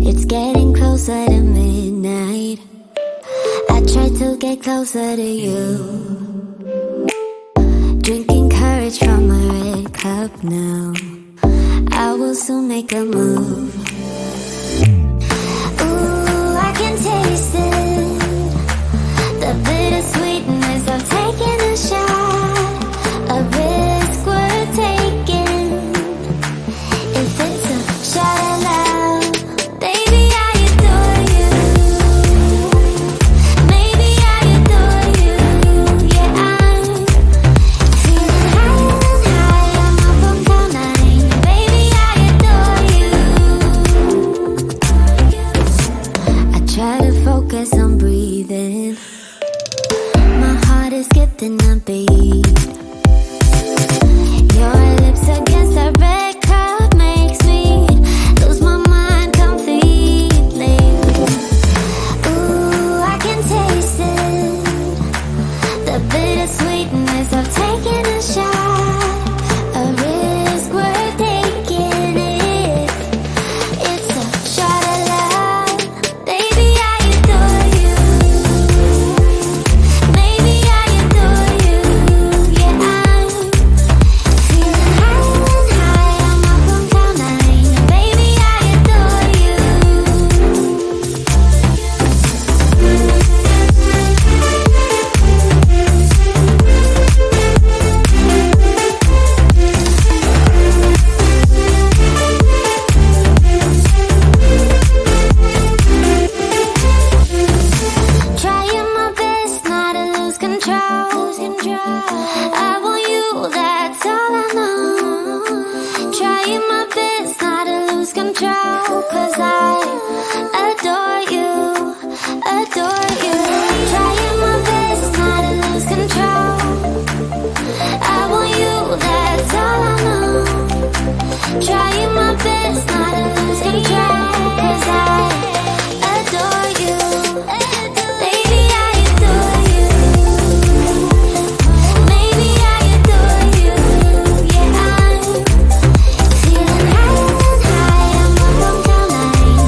It's getting closer to midnight. I try to get closer to you. Drinking courage from a red cup now. I will soon make a move. Ooh, I can taste it. The bittersweetness of taking a shot. A risk worth taking. If it's a shot at love, baby, I adore you. Maybe I adore you. Yeah, I'm feeling higher and higher. I'm up on cloud nine. Baby, I adore you. I try to focus on breathing. My heart is skipping a beat. Your lips against a red cup makes me lose my mind completely. Ooh, I can taste it. The bittersweetness of taking a shot. A risk worth taking it. It's a shot at love. Baby, I adore you. Maybe I adore you. Yeah, I'm feeling higher and higher. I'm up on cloud nine. Baby, I adore you. Trying my best not to lose control. I want you, that's all I know. Trying my best not to lose control. 'Cause I adore you, adore you. Trying my best not to lose control. I want you, that's all I know. Trying my best not to lose control. 'Cause I adore you. Baby, I adore you. Maybe I adore you. Yeah, I'm feeling higher and higher. I'm up on cloud nine.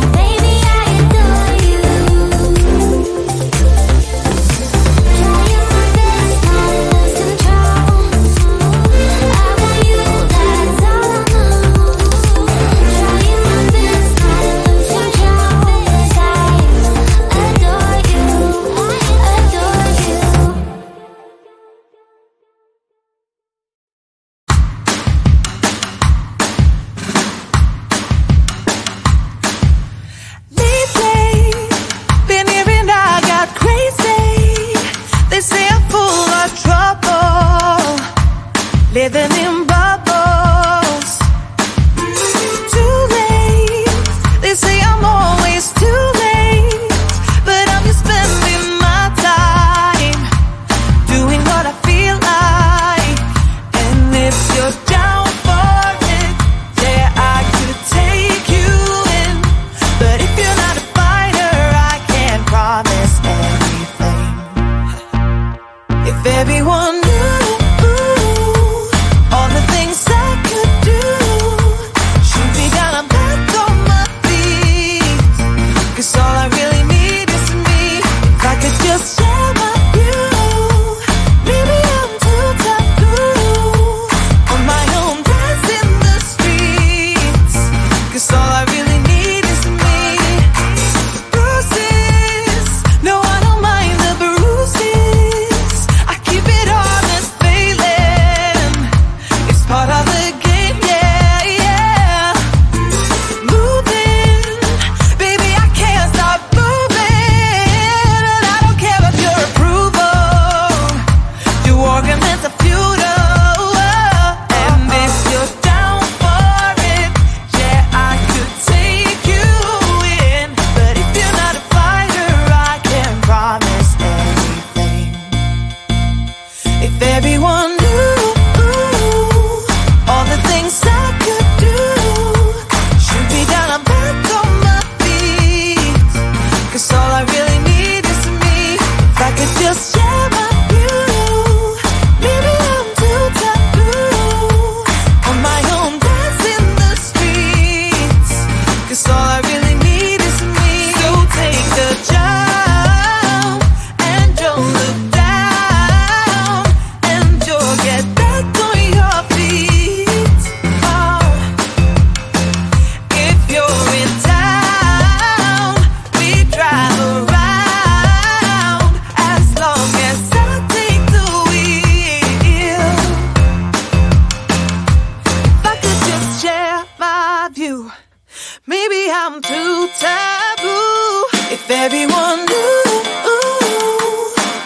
I'm too taboo. If everyone knew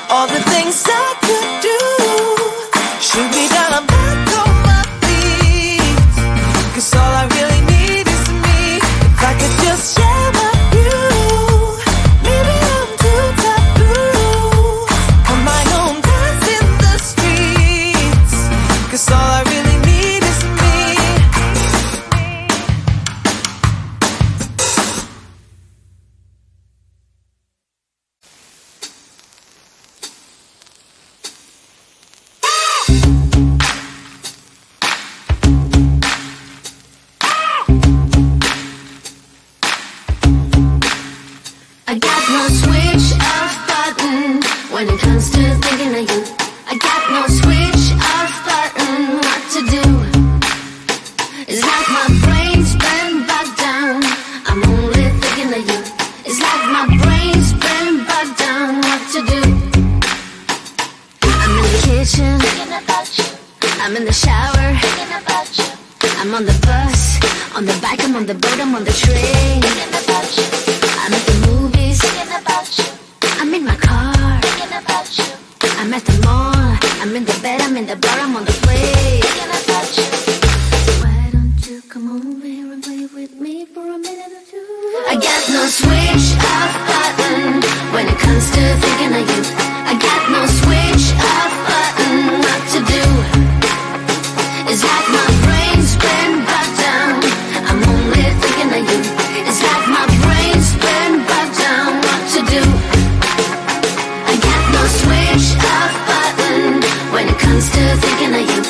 all the things I could do, shoot me down, I'm back on my feet. 'Cause all I really need is me. If I could just share my view, maybe I'm too taboo. On my own, dance in the streets. 'Cause all I really need is me. I got no switch off button when it comes to thinking of you. I got no switch off button what to do. It's like my brain's been bogged down. I'm only thinking of you. It's like my brain's been bogged down what to do. I'm in the kitchen thinking about you. I'm in the shower thinking about you. I'm on the bus, on the bike, I'm on the boat, I'm on the train thinking about you. I'm at the movies thinking about you. I'm in my car thinking about you. I'm at the mall, I'm in the bed, I'm in the bar, I'm on the plane thinking about you. Why don't you come over here and play with me for a minute or two? I got no switch off button when it comes to thinking of you. I got no switch off button what to do. It's like my brain's been bogged down. I'm only thinking of you. It's like my brain's been bogged down what to do. I got no switch off button when it comes to thinking of you.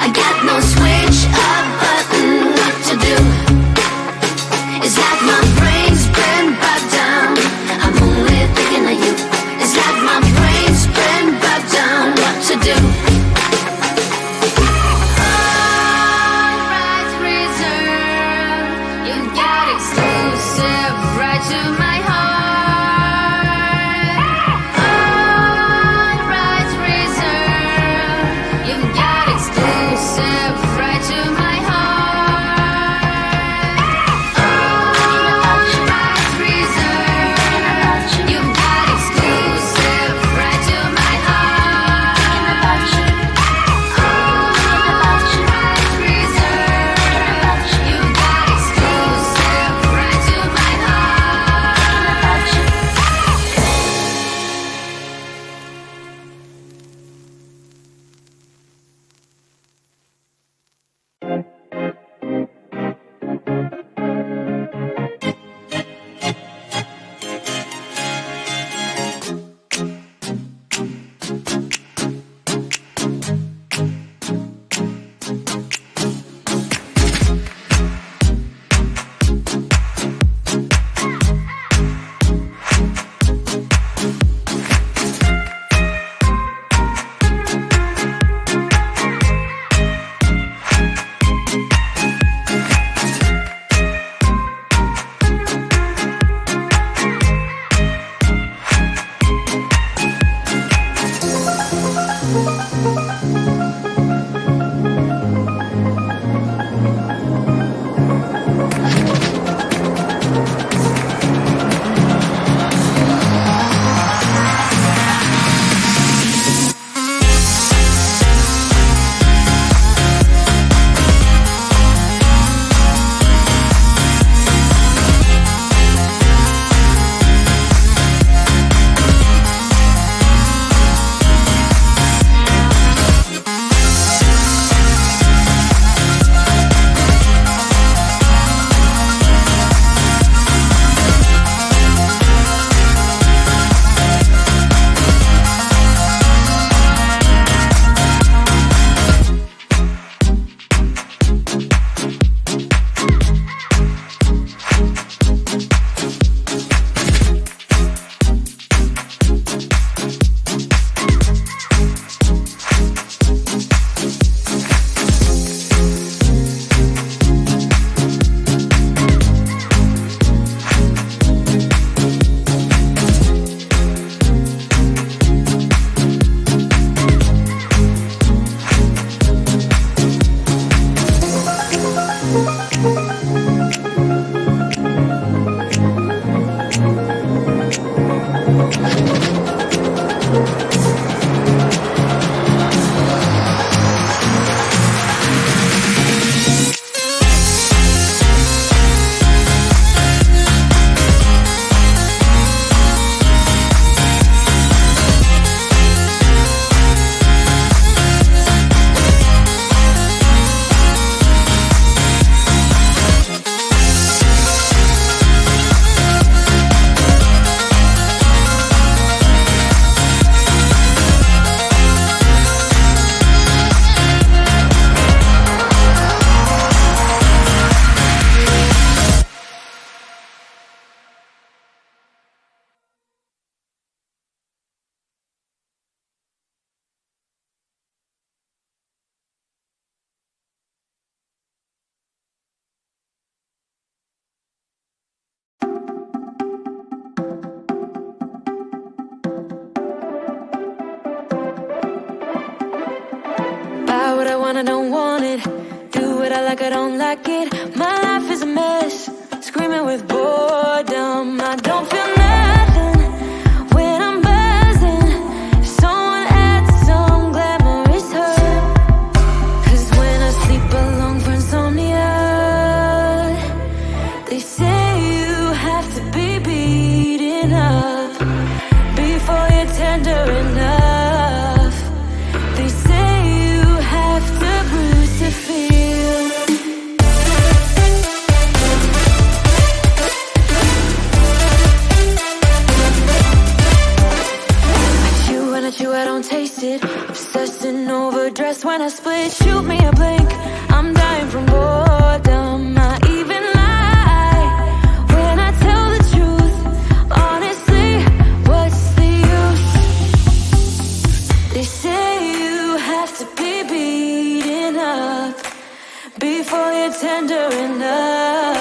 I got no switch off button what to do. It's like my brain's been bogged down. I'm only thinking of you. It's like my brain's been bogged down what to do. All rights reserved. You got exclusive right to my heart. All rights reserved. You got exclusive right to my heart. Thinking about you. I want, I don't want it. Do what I like, I don't like it. My life is a mess, screaming with boredom. I don't feel nothing when I'm buzzing. Someone adds some glamorous hurt. 'Cause when I sleep alone for insomnia, they say you have to be beaten up before you're tender enough. They say you have to bruise to feel. I chew, I don't taste it. Obsessing over dress when I split. Shoot me a blink, I'm dying from boredom. I even lie when I tell the truth. Honestly, what's the use? They say you have to be beaten up before you're tender enough.